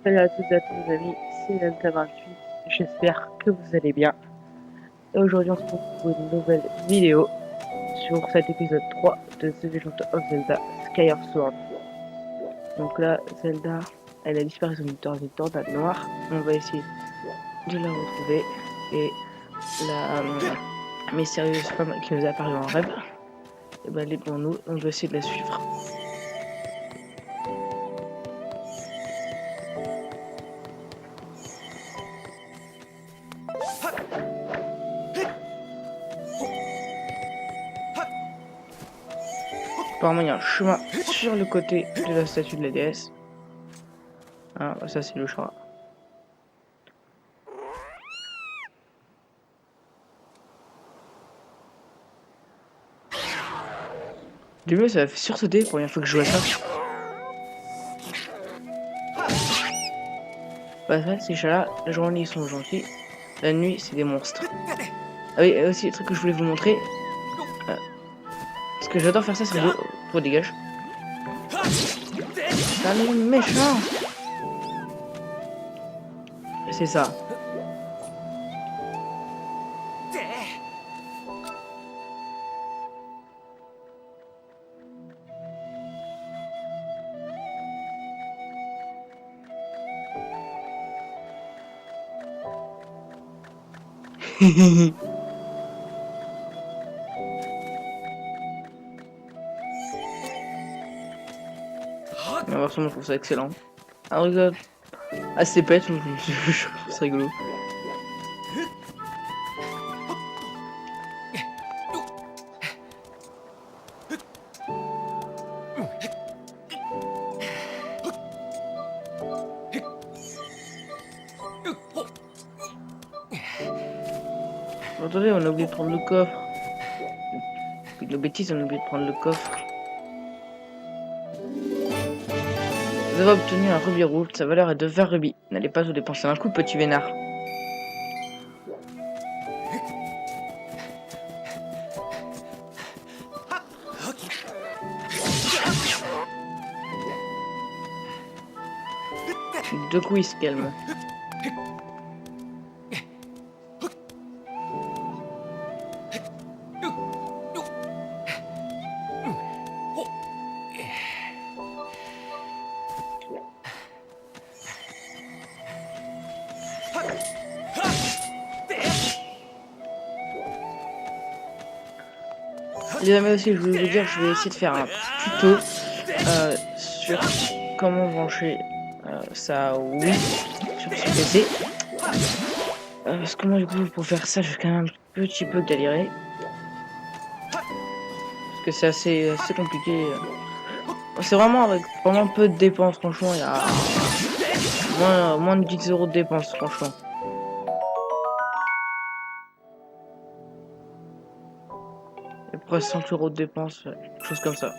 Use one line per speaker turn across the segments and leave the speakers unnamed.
Salut à toutes et à tous les amis, c'est Delta28, j'espère que vous allez bien. Et aujourd'hui on se retrouve pour une nouvelle vidéo sur cet épisode 3 de The Legend of Zelda Skyward Sword. Donc là, Zelda, elle a disparu dans une tornade noire, on va essayer de la retrouver. Et la mystérieuse femme qui nous est apparue en rêve, et ben elle est devant nous, on va essayer de la suivre. Apparemment, il y a un chemin sur le côté de la statue de la déesse. Ah, ça, c'est le chemin. Du mieux, ça va sursauter pour une fois que je joue à ça. Bah, ça, ces chats-là, la journée, ils sont gentils. La nuit, c'est des monstres. Ah oui, et aussi, le truc que je voulais vous montrer. Parce que j'adore faire ça, c'est rigolo. Oh, dégage. T'as les méchants. C'est ça. Inversement, je trouve ça excellent. Un rigolo. Assez bête, je trouve ça rigolo. Attendez, on a oublié de prendre le coffre. Puis de bêtises, on a oublié de prendre le coffre. Vous avez obtenu un rubis rouge, sa valeur est de 20 rubis. N'allez pas tout dépenser d'un coup, petit vénard. Deux coups, il se calme. Les amis aussi, je voulais vous dire, je vais essayer de faire un tuto sur comment brancher sa Wii sur son PC. Parce que moi, du coup, pour faire ça, je vais quand même un petit peu galérer. Parce que c'est assez compliqué. C'est vraiment avec vraiment peu de dépenses, franchement, il y a moins de 10 € de dépenses, franchement. Il y a presque 100 € de dépenses, quelque chose comme ça.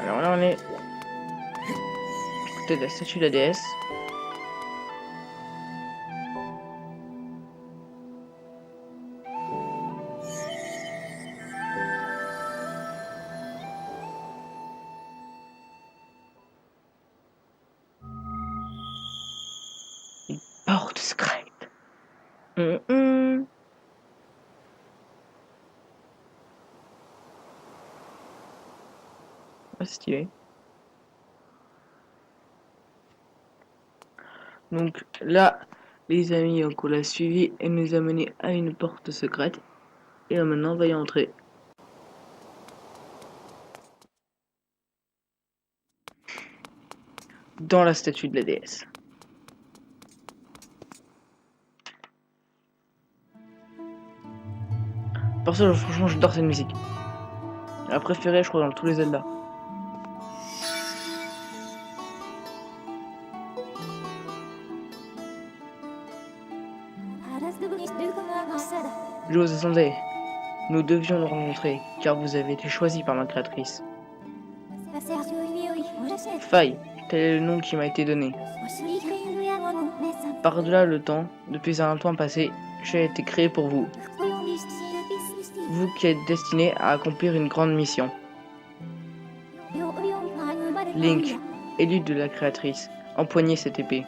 Alors là, on est à côté de la statue de la déesse. Une porte secrète. Ah, stylé. Donc là, les amis, on l'a suivi et nous a mené à une porte secrète. Et maintenant, on va y entrer. Dans la statue de la déesse. Perso, franchement, j'adore cette musique. La préférée, je crois, dans tous les Zelda. José Sunday, nous devions nous rencontrer, car vous avez été choisi par ma créatrice.
Faille, tel est le nom qui m'a été donné. Par-delà le temps, depuis un temps passé, j'ai été créé pour vous. Vous qui êtes destiné à accomplir une grande mission. Link, élu de la créatrice, empoignez cette épée.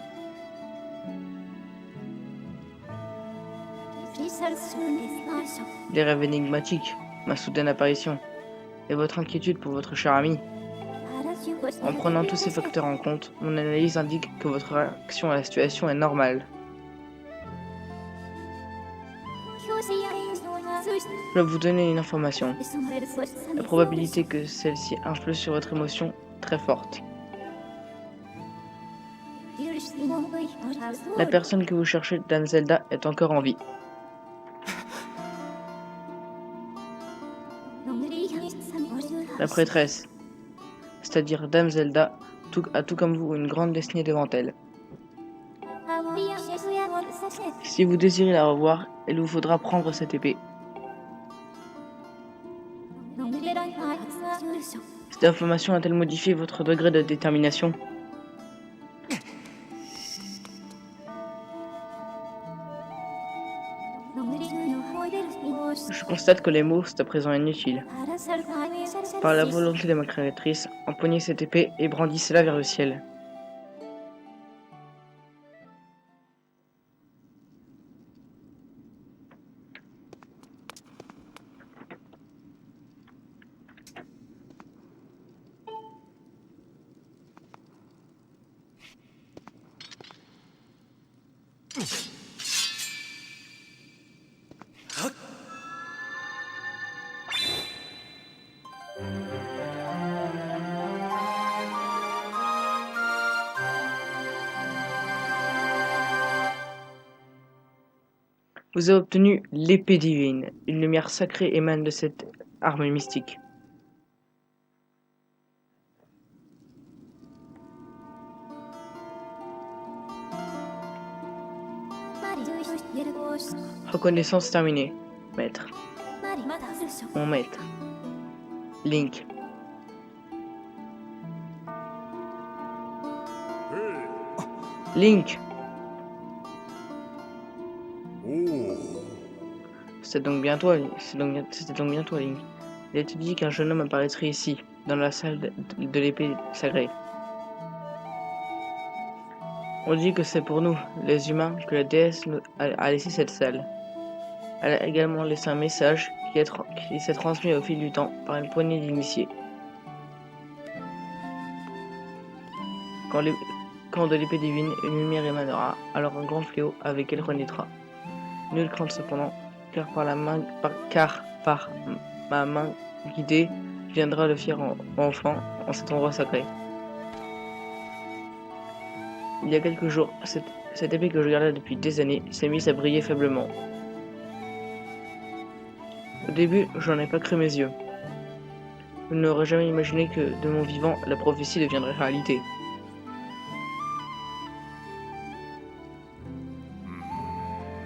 Des rêves énigmatiques, ma soudaine apparition, et votre inquiétude pour votre cher ami. En prenant tous ces facteurs en compte, mon analyse indique que votre réaction à la situation est normale. Je dois vous donner une information. La probabilité que celle-ci influe sur votre émotion est très forte. La personne que vous cherchez, Dame Zelda, est encore en vie. La prêtresse, c'est-à-dire Dame Zelda, a tout comme vous une grande destinée devant elle. Si vous désirez la revoir, il vous faudra prendre cette épée. Cette information a-t-elle modifié votre degré de détermination ? Je constate que les mots sont à présent inutiles. Par la volonté de ma créatrice, empoignez cette épée et brandissez-la vers le ciel. Vous avez obtenu l'épée divine. Une lumière sacrée émane de cette arme mystique. Reconnaissance terminée. Maître. Mon maître. Link. Link. C'était donc bien toi, Link. Il a été dit qu'un jeune homme apparaîtrait ici, dans la salle de l'épée sacrée. On dit que c'est pour nous, les humains, que la déesse a laissé cette salle. Elle a également laissé un message qui s'est transmis au fil du temps par une poignée d'initiés. Quand de l'épée divine, une lumière émanera, alors un grand fléau avec elle renaîtra. Nulle crainte cependant, car par ma main guidée viendra le fier enfant en cet endroit sacré. Il y a quelques jours, cette épée que je gardais depuis des années s'est mise à briller faiblement. Au début, j'en ai pas cru mes yeux. Je n'aurais jamais imaginé que, de mon vivant, la prophétie deviendrait réalité.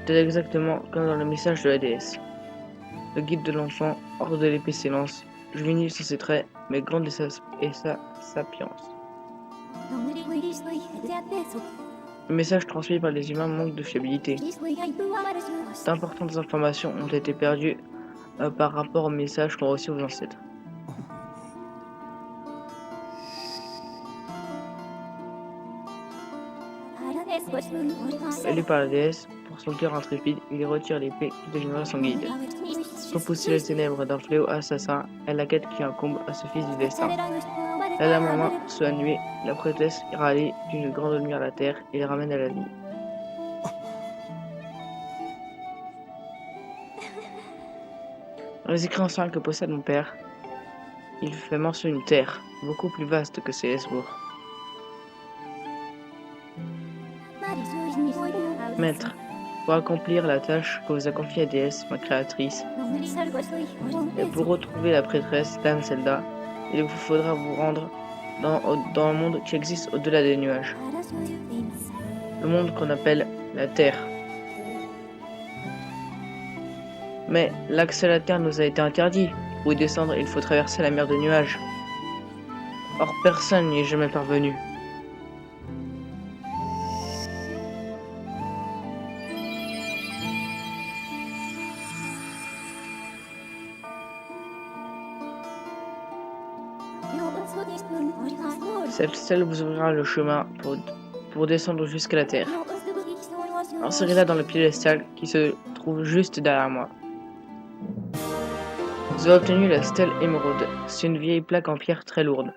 C'est exactement comme dans le message de la déesse. Le guide de l'enfant, hors de l'épée s'élance, juvénile sur ses traits, mais grande et sa sapience. Le message transmis par les humains manque de fiabilité. D'importantes informations ont été perdues par rapport au message qu'ont reçu vos ancêtres. Élu par la déesse, pour son cœur intrépide, il retire l'épée qui deviendra son guide. Repousser les ténèbres d'un fléau assassin est la quête qui incombe à ce fils du destin. La lame en main, sous la nuée, la prêtresse ira aller d'une grande lumière à la terre et les ramène à la vie. Dans les écrits anciens que possède mon père, il fait mention d'une terre, beaucoup plus vaste que Célesbourg. Maître, pour accomplir la tâche que vous a confiée la déesse, ma créatrice, et pour retrouver la prêtresse, Dame Zelda, il vous faudra vous rendre dans le monde qui existe au-delà des nuages. Le monde qu'on appelle la Terre. Mais l'accès à la Terre nous a été interdit. Pour y descendre, il faut traverser la mer de nuages. Or personne n'y est jamais parvenu. Cette stèle vous ouvrira le chemin pour descendre jusqu'à la terre. Insérez-la dans le piédestal qui se trouve juste derrière moi. Vous avez obtenu la stèle émeraude. C'est une vieille plaque en pierre très lourde.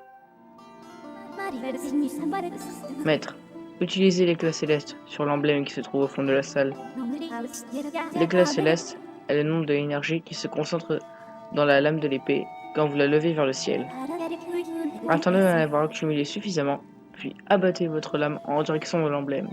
Maître, utilisez l'éclat céleste sur l'emblème qui se trouve au fond de la salle. L'éclat céleste est le nom de l'énergie qui se concentre dans la lame de l'épée quand vous la levez vers le ciel. Attendez d'en avoir accumulé suffisamment, puis abattez votre lame en direction de l'emblème.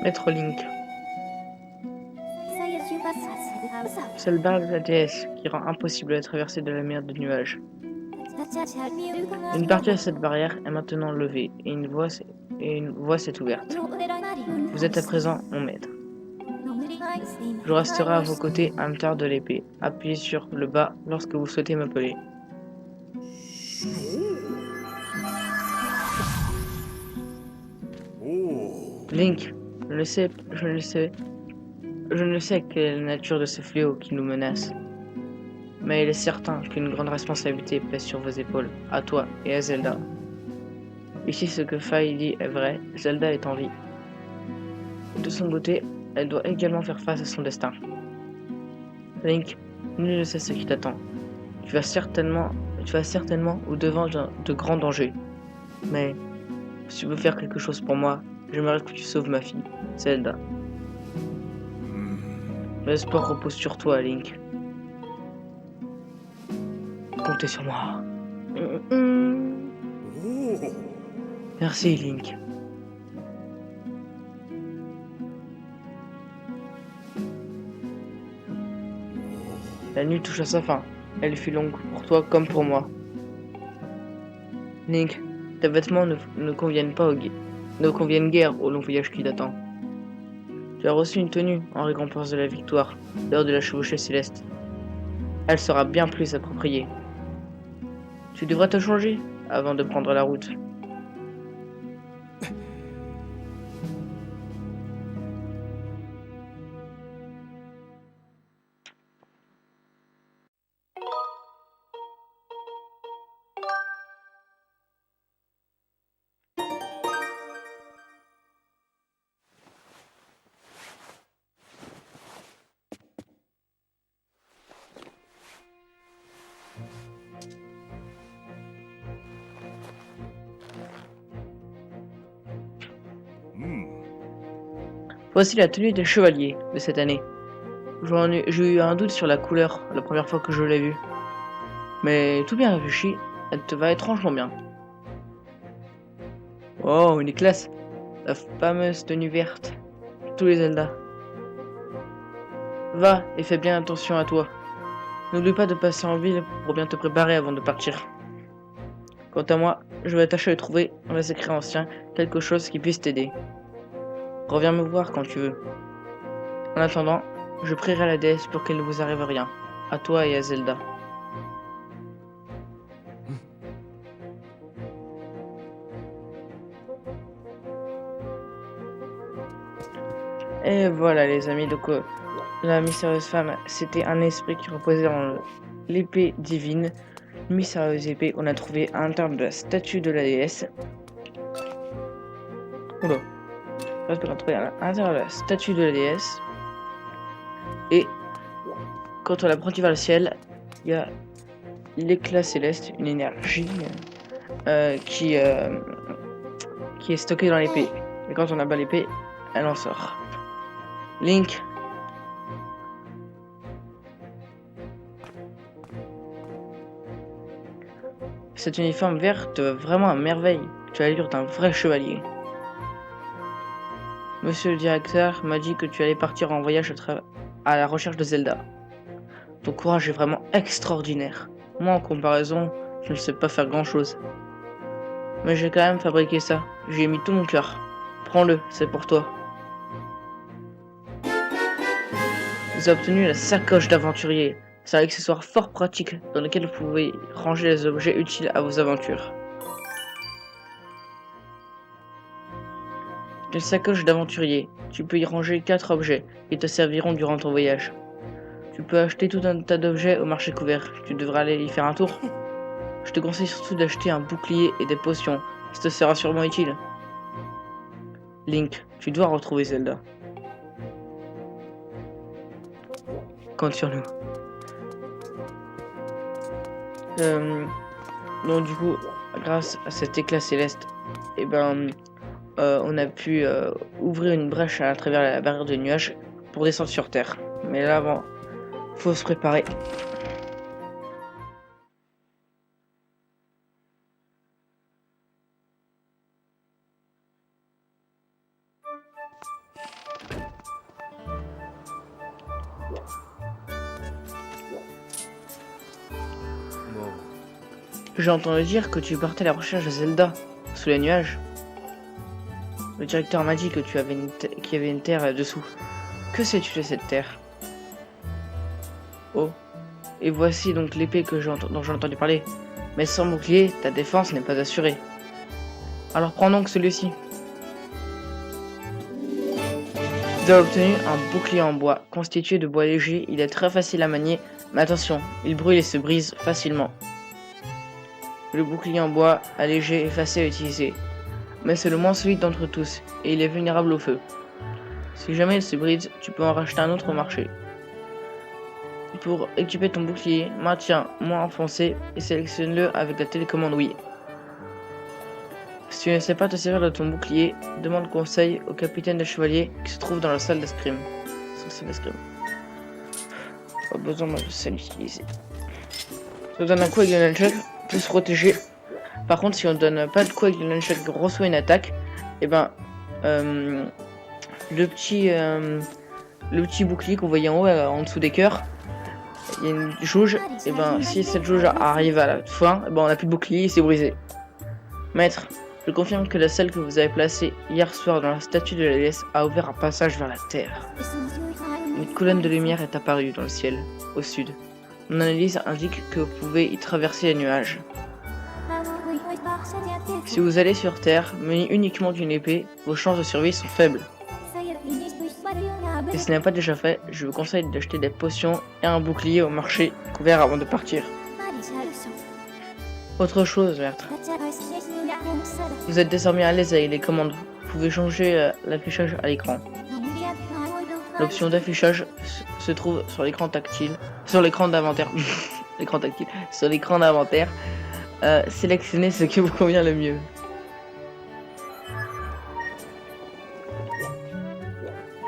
Maître Link. C'est le barre de la déesse qui rend impossible la traversée de la mer de nuages. Une partie de cette barrière est maintenant levée et une voie s'est ouverte. Vous êtes à présent mon maître. Je resterai à vos côtés à l'intérieur de l'épée. Appuyez sur le bas lorsque vous souhaitez m'appeler. Link, je ne sais quelle est la nature de ce fléau qui nous menace. Mais il est certain qu'une grande responsabilité pèse sur vos épaules, à toi et à Zelda. Et si ce que Faye dit est vrai, Zelda est en vie. De son côté, elle doit également faire face à son destin. Link, nul ne sait ce qui t'attend. Tu vas certainement au-devant de grands dangers. Mais si tu veux faire quelque chose pour moi, j'aimerais que tu sauves ma fille, Zelda. L'espoir repose sur toi, Link. Comptez sur moi. Merci, Link. La nuit touche à sa fin. Elle fut longue pour toi comme pour moi. Link, tes vêtements ne conviennent guère au long voyage qui t'attend. Tu as reçu une tenue en récompense de la victoire lors de la chevauchée céleste. Elle sera bien plus appropriée. Tu devrais te changer avant de prendre la route. Voici la tenue des chevaliers de cette année. J'ai eu un doute sur la couleur la première fois que je l'ai vue. Mais tout bien réfléchi, elle te va étrangement bien. Oh, une classe! La fameuse tenue verte. Tous les Zelda. Va et fais bien attention à toi. N'oublie pas de passer en ville pour bien te préparer avant de partir. Quant à moi, je vais tâcher de trouver, dans les écrits anciens, quelque chose qui puisse t'aider. Reviens me voir quand tu veux. En attendant, je prierai la déesse pour qu'il ne vous arrive rien, à toi et à Zelda. Et voilà les amis, donc la mystérieuse femme, c'était un esprit qui reposait en l'épée divine mystérieuse épée qu'on a trouvée à l'intérieur de la statue de la déesse. Oula. Parce qu'on a trouvé à l'intérieur de la statue de la déesse. Et quand on la brandit vers le ciel, il y a l'éclat céleste, une énergie qui est stockée dans l'épée. Et quand on abat l'épée, elle en sort. Link. Cet uniforme vert te va vraiment à merveille. Tu as l'allure d'un vrai chevalier. Monsieur le directeur m'a dit que tu allais partir en voyage à la recherche de Zelda. Ton courage est vraiment extraordinaire. Moi, en comparaison, je ne sais pas faire grand-chose. Mais j'ai quand même fabriqué ça. J'y ai mis tout mon cœur. Prends-le, c'est pour toi. Vous avez obtenu la sacoche d'aventurier. C'est un accessoire fort pratique dans lequel vous pouvez ranger les objets utiles à vos aventures. Une sacoche d'aventurier. Tu peux y ranger 4 objets qui te serviront durant ton voyage. Tu peux acheter tout un tas d'objets au marché couvert. Tu devrais aller y faire un tour. Je te conseille surtout d'acheter un bouclier et des potions. Ça te sera sûrement utile. Link, tu dois retrouver Zelda. Compte sur nous. Donc du coup, grâce à cet éclat céleste, on a pu ouvrir une brèche à travers la barrière de nuages pour descendre sur Terre. Mais là, avant, faut se préparer. J'ai entendu dire que tu partais à la recherche de Zelda sous les nuages. Le directeur m'a dit que qu'il y avait une terre dessous. Que sais-tu de cette terre? Oh, et voici donc l'épée dont j'ai entendu parler. Mais sans bouclier, ta défense n'est pas assurée. Alors prends donc celui-ci. Vous avez obtenu un bouclier en bois. Constitué de bois léger, il est très facile à manier, mais attention, il brûle et se brise facilement. Le bouclier en bois allégé est facile à utiliser, mais c'est le moins solide d'entre tous, et il est vulnérable au feu. Si jamais il se brise, tu peux en racheter un autre au marché. Pour équiper ton bouclier, maintiens moins enfoncé et sélectionne-le avec la télécommande Wii. Si tu ne sais pas te servir de ton bouclier, demande conseil au capitaine des chevaliers qui se trouve dans la salle d'escrime. Pas besoin de celle utiliser. Ça donne un coup avec le nunchuck, plus se protéger. Par contre, si on donne pas de coup avec le nunchuck, reçoit une attaque, et le petit bouclier qu'on voyait en haut, en dessous des cœurs, il y a une jauge, si cette jauge arrive à la fin, on n'a plus de bouclier, il s'est brisé. Maître, je confirme que la salle que vous avez placée hier soir dans la statue de la déesse a ouvert un passage vers la Terre. Une colonne de lumière est apparue dans le ciel, au sud. Mon analyse indique que vous pouvez y traverser les nuages. Si vous allez sur Terre, muni uniquement d'une épée, vos chances de survie sont faibles. Et si ce n'est pas déjà fait, je vous conseille d'acheter des potions et un bouclier au marché couvert avant de partir. Autre chose, maître. Vous êtes désormais à l'aise avec les commandes. Vous pouvez changer l'affichage à l'écran. L'option d'affichage se trouve sur l'écran tactile. Sur l'écran d'inventaire. L'écran tactile. Sur l'écran d'inventaire. Sélectionnez ce qui vous convient le mieux.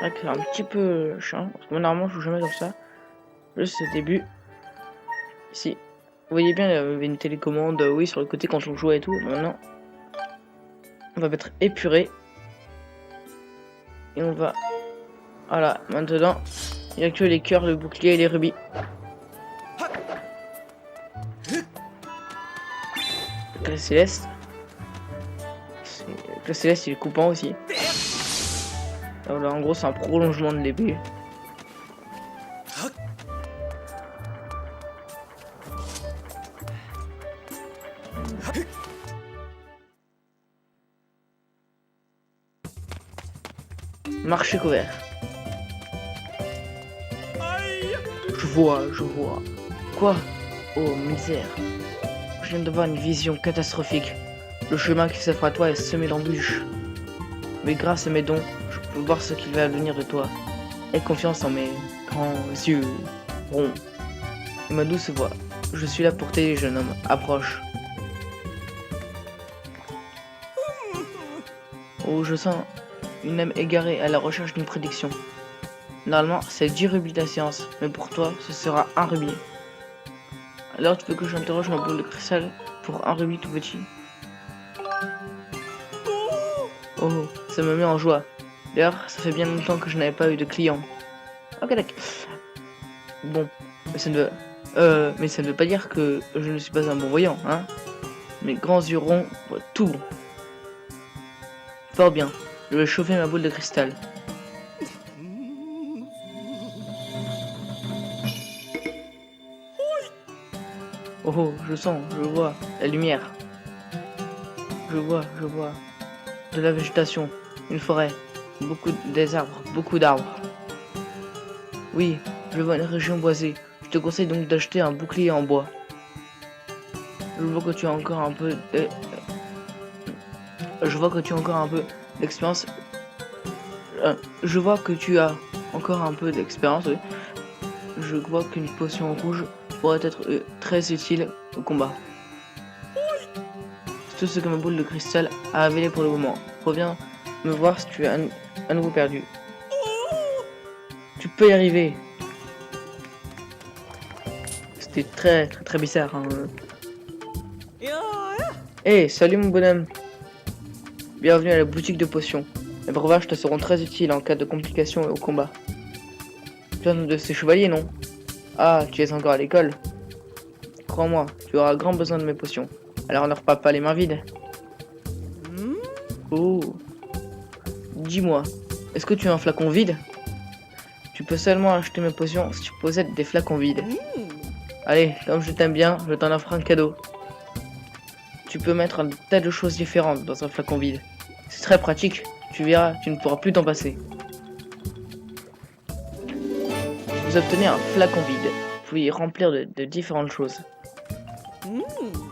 C'est un petit peu chiant. Parce que moi, normalement, je joue jamais comme ça. Juste au début. Ici. Vous voyez bien, il y avait une télécommande, oui, sur le côté quand on jouait et tout. Maintenant, on va mettre épuré. Et on va... Voilà, maintenant, il n'y a que les cœurs, le bouclier et les rubis. Le céleste. Le céleste, il est coupant aussi. Alors là, en gros, c'est un prolongement de l'épée. Marché couvert. Je vois. Quoi? Oh, misère. je viens d'avoir une vision catastrophique. Le chemin qui s'offre à toi est semé d'embûches. Mais grâce à mes dons, je peux voir ce qu'il va advenir de toi. Aie confiance en mes grands yeux ronds et ma douce voix. Je suis là pour t'aider, jeune homme. Approche. Oh, je sens une âme égarée à la recherche d'une prédiction. Normalement, c'est 10 rubis de la science, mais pour toi, ce sera 1 rubis. Alors, tu veux que j'interroge ma boule de cristal pour 1 rubis tout petit? Oh, ça me met en joie. D'ailleurs, ça fait bien longtemps que je n'avais pas eu de clients. Ok, d'accord. Bon, mais ça ne veut pas dire que je ne suis pas un bon voyant, hein. Mes grands yeux ronds voient tout. Fort bien, je vais chauffer ma boule de cristal. Oh, je sens, je vois la lumière. Je vois de la végétation, une forêt, des arbres, beaucoup d'arbres. Oui, je vois une région boisée. Je te conseille donc d'acheter un bouclier en bois. Je vois que tu as encore un peu d'expérience. Je vois que tu as encore un peu d'expérience, oui. Je vois qu'une potion rouge pourrait être très utile au combat. C'est tout ce que ma boule de cristal a révélé pour le moment. Reviens me voir si tu es à nouveau perdu. Tu peux y arriver. C'était très bizarre. Hein. Hey, salut mon bonhomme. Bienvenue à la boutique de potions. Les breuvages te seront très utiles en cas de complications au combat. Tu es un de ces chevaliers, non? Ah, tu es encore à l'école. Crois-moi, tu auras grand besoin de mes potions. Alors ne repars pas les mains vides. Oh. Dis-moi, est-ce que tu as un flacon vide? Tu peux seulement acheter mes potions si tu possèdes des flacons vides. Allez, comme je t'aime bien, je t'en offre un cadeau. Tu peux mettre un tas de choses différentes dans un flacon vide. C'est très pratique, tu verras, tu ne pourras plus t'en passer. Vous obtenez un flacon vide. Vous pouvez y remplir de différentes choses.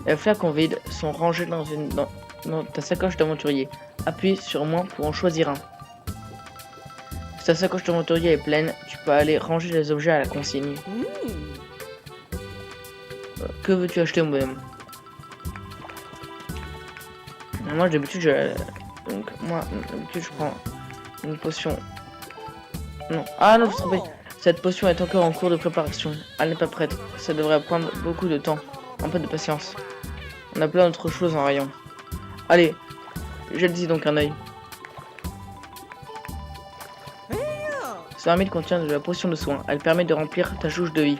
Les flacons vides sont rangés dans ta sacoche d'aventurier. Appuie sur moi pour en choisir un. Si ta sacoche d'aventurier est pleine, tu peux aller ranger les objets à la consigne. Que veux-tu acheter, mon bonhomme? Moi, d'habitude, je prends une potion. Non. Ah non, vous vous trompez. Cette potion est encore en cours de préparation. Elle n'est pas prête. Ça devrait prendre beaucoup de temps. Un peu de patience. On a plein d'autres choses en rayon. Allez, jette-y donc un œil. Ce armide contient de la potion de soin. Elle permet de remplir ta jauge de vie.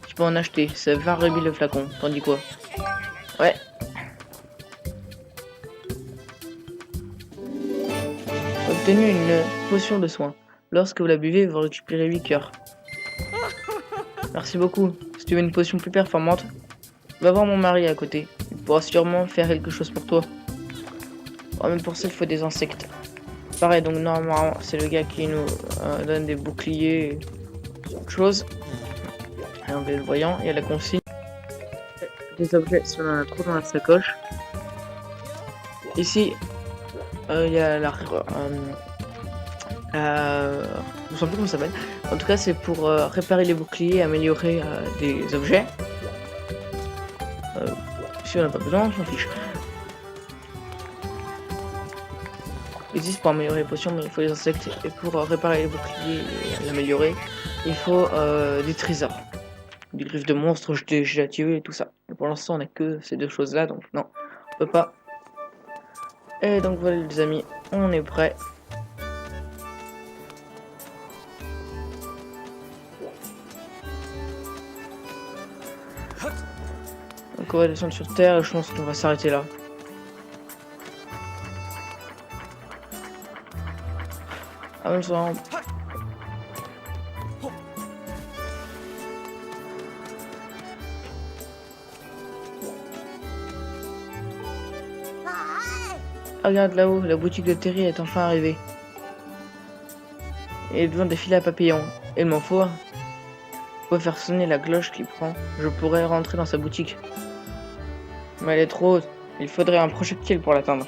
Tu peux en acheter. C'est 20 rubis le flacon. T'en dis quoi? Ouais. Obtenu une potion de soin. Lorsque vous la buvez, vous récupérez 8 cœurs. Merci beaucoup. Si tu veux une potion plus performante, va voir mon mari à côté. Il pourra sûrement faire quelque chose pour toi. Oh, mais pour ça, il faut des insectes. Pareil, donc normalement, c'est le gars qui nous donne des boucliers et autre chose. Et on est le voyant, il y a la consigne. Des objets, si on en a trop dans la sacoche. Ici, il y a je ne sais plus comment ça s'appelle. En tout cas, c'est pour réparer les boucliers, améliorer des objets. Si on n'a pas besoin, on s'en fiche. Ici, c'est pour améliorer les potions, mais il faut les insectes. Et pour réparer les boucliers et l'améliorer, il faut des trésors. Des griffes de monstres, j'ai tué et tout ça. Et pour l'instant, on n'a que ces deux choses-là, donc non, on peut pas. Et donc voilà les amis, on est prêt. Donc on va descendre sur terre et je pense qu'on va s'arrêter là. Ah même ça. Ah, regarde là-haut, la boutique de Terry est enfin arrivée. Et devant des filets à papillons. Il m'en faut un. Pour faire sonner la cloche qui prend, je pourrais rentrer dans sa boutique. Mais elle est trop haute. Il faudrait un projectile pour l'atteindre.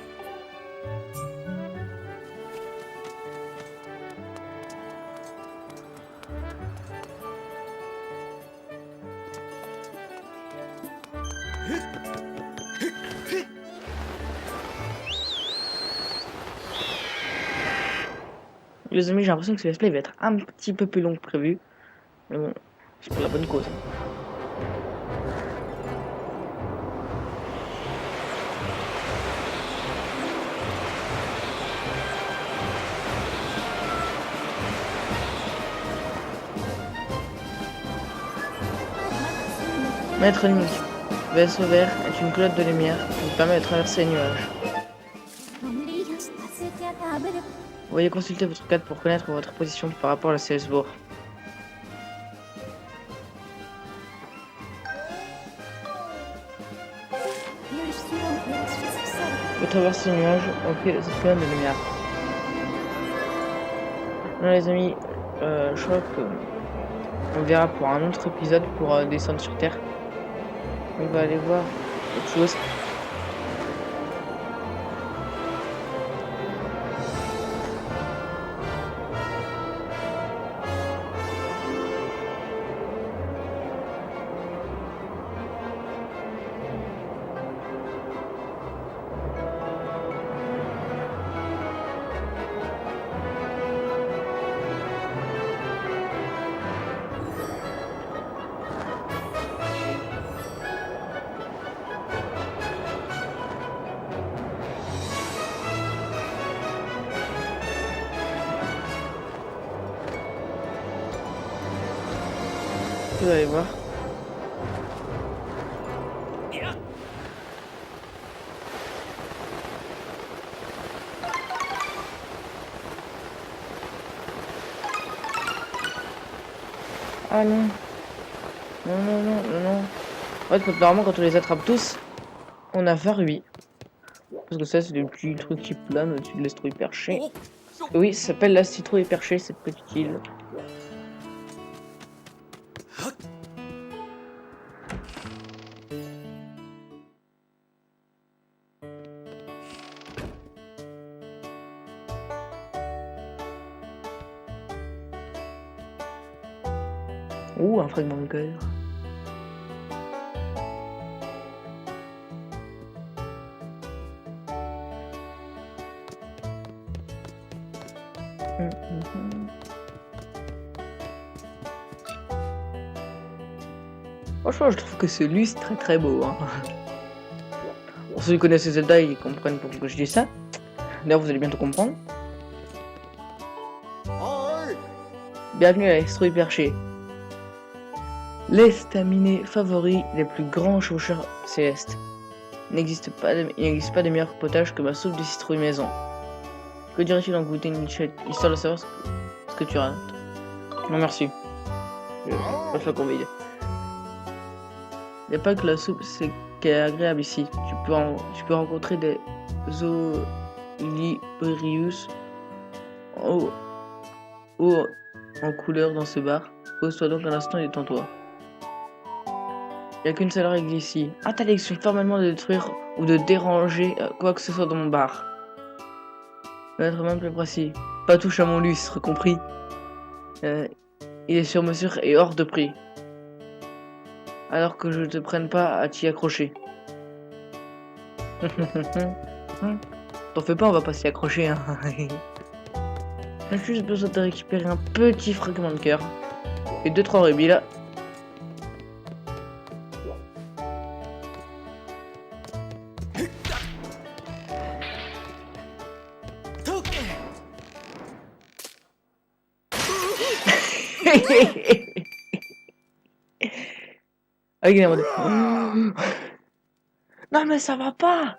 Les amis, j'ai l'impression que ce let's play va être un petit peu plus long que prévu. Mais bon, c'est pour la bonne cause. Maître Link, vaisseau vert est une clotte de lumière qui vous permet de traverser les nuages. Veuillez consulter votre carte pour connaître votre position par rapport à la Salzbourg. Vous traversez les nuages au pied de cette colonne de lumière. Non les amis, je crois que on verra pour un autre épisode pour descendre sur Terre. On va aller voir autre chose. Vous allez voir. Ah non. Non. En fait, normalement, quand on les attrape tous, on a affaire lui. Parce que ça, c'est des petits trucs qui planent au-dessus de l'astro perché. Oui, ça s'appelle la citrouille perchée, cette petite île. Ouh, un fragment de cœur. Franchement, je trouve que celui c'est très beau. Hein. Pour ceux qui connaissent Zelda, ils comprennent pourquoi je dis ça. D'ailleurs, vous allez bientôt comprendre. Bienvenue à l'Astro perché. L'estaminets favori des plus grands chaucheurs célestes. Il n'existe pas de meilleur potage que ma soupe de citrouille maison. Que dirais-tu d'en goûter une michette, histoire de savoir ce que tu rates? Non merci. Je passe la convide. Il n'y a pas que la soupe, c'est qu'elle est agréable ici. Tu peux rencontrer des Oliverius en couleur dans ce bar. Pose-toi donc un instant et détends-toi. Il n'y a qu'une seule règle ici. Interdiction formellement de détruire ou de déranger quoi que ce soit dans mon bar. Je vais être même plus précis. Pas touche à mon lustre, compris. Il est sur mesure et hors de prix. Alors que je ne te prenne pas à t'y accrocher. T'en fais pas, on va pas s'y accrocher. Hein. J'ai juste besoin de récupérer un petit fragment de cœur. Et 2-3 rubis là. Avec une mode. Non mais ça va pas.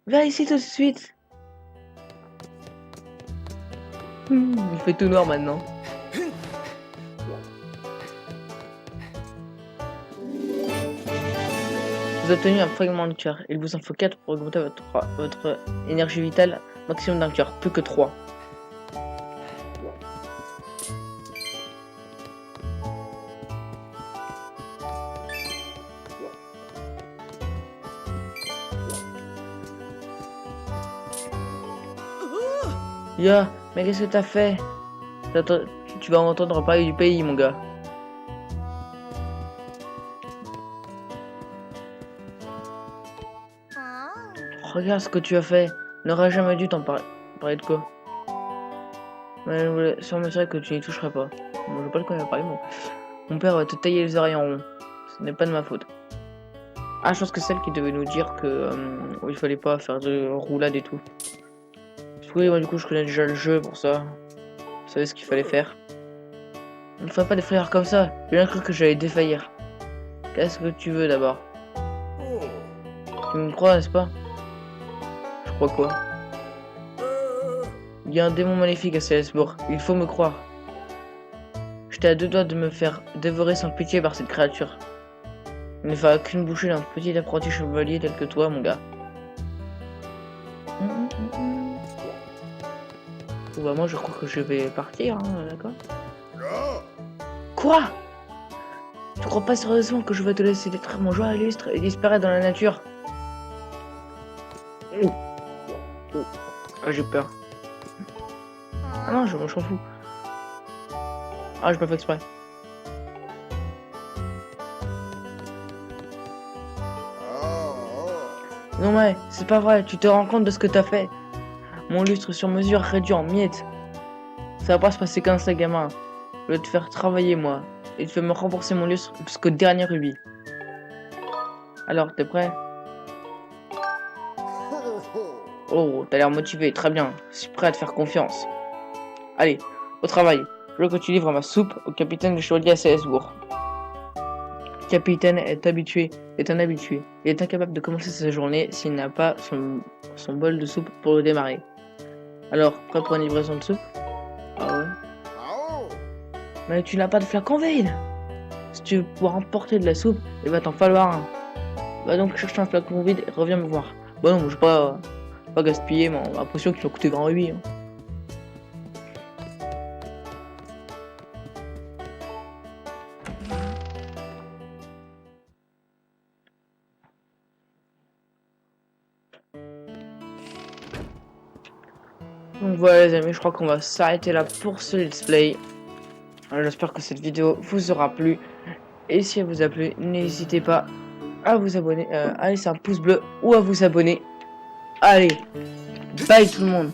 Viens ici tout de suite. Il fait tout noir maintenant. Vous avez obtenu un fragment de cœur. Il vous en faut 4 pour augmenter votre énergie vitale maximum d'un cœur. Plus que 3. Ya, mais qu'est-ce que t'as fait? Tu vas entendre parler du pays, mon gars. Regarde ce que tu as fait. N'aurais jamais dû t'en parler. Parler de quoi? Mais je voulais sûrement m'assurer que tu n'y toucherais pas. Moi, je veux pas le connaître parler, mon père va te tailler les oreilles en rond. Ce n'est pas de ma faute. Ah, je pense que c'est celle qui devait nous dire que il fallait pas faire de roulade et tout. Oui, moi du coup je connais déjà le jeu pour ça. Vous savez ce qu'il fallait faire. On ne ferait pas des frayeurs comme ça. J'ai bien cru que j'allais défaillir. Qu'est-ce que tu veux d'abord? Tu me crois, n'est-ce pas? Je crois quoi? Il y a un démon maléfique à Célesbourg. Il faut me croire. J'étais à deux doigts de me faire dévorer sans pitié par cette créature. Il ne fera qu'une bouchée d'un petit apprenti chevalier tel que toi, mon gars. Bon bah moi je crois que je vais partir, hein, d'accord? Quoi? Tu crois pas sérieusement que je vais te laisser détruire mon joie illustre et disparaître dans la nature? Ah, j'ai peur. Ah non, je m'en fous. Ah, je pas fait exprès. Non mais, c'est pas vrai, tu te rends compte de ce que t'as fait? Mon lustre sur mesure réduit en miettes. Ça va pas se passer comme ça, gamin. Je vais te faire travailler, moi. Et tu vas me rembourser mon lustre jusqu'au dernier rubis. Alors, t'es prêt? Oh, t'as l'air motivé, très bien. Je suis prêt à te faire confiance. Allez, au travail. Je veux que tu livres ma soupe au capitaine des chevaliers à Célesbourg. Le capitaine est un habitué. Il est incapable de commencer sa journée s'il n'a pas son bol de soupe pour le démarrer. Alors, prêt pour une livraison de soupe? Ah ouais? Mais tu n'as pas de flacon vide. Si tu veux pouvoir emporter de la soupe, il va t'en falloir un. Va donc chercher un flacon vide et reviens me voir. Bon non, je vais pas gaspiller ma potion qui m'a coûté grand 8. Donc voilà les amis, je crois qu'on va s'arrêter là pour ce let's play. J'espère que cette vidéo vous aura plu. Et si elle vous a plu, n'hésitez pas à vous abonner, à laisser un pouce bleu ou à vous abonner. Allez, bye tout le monde.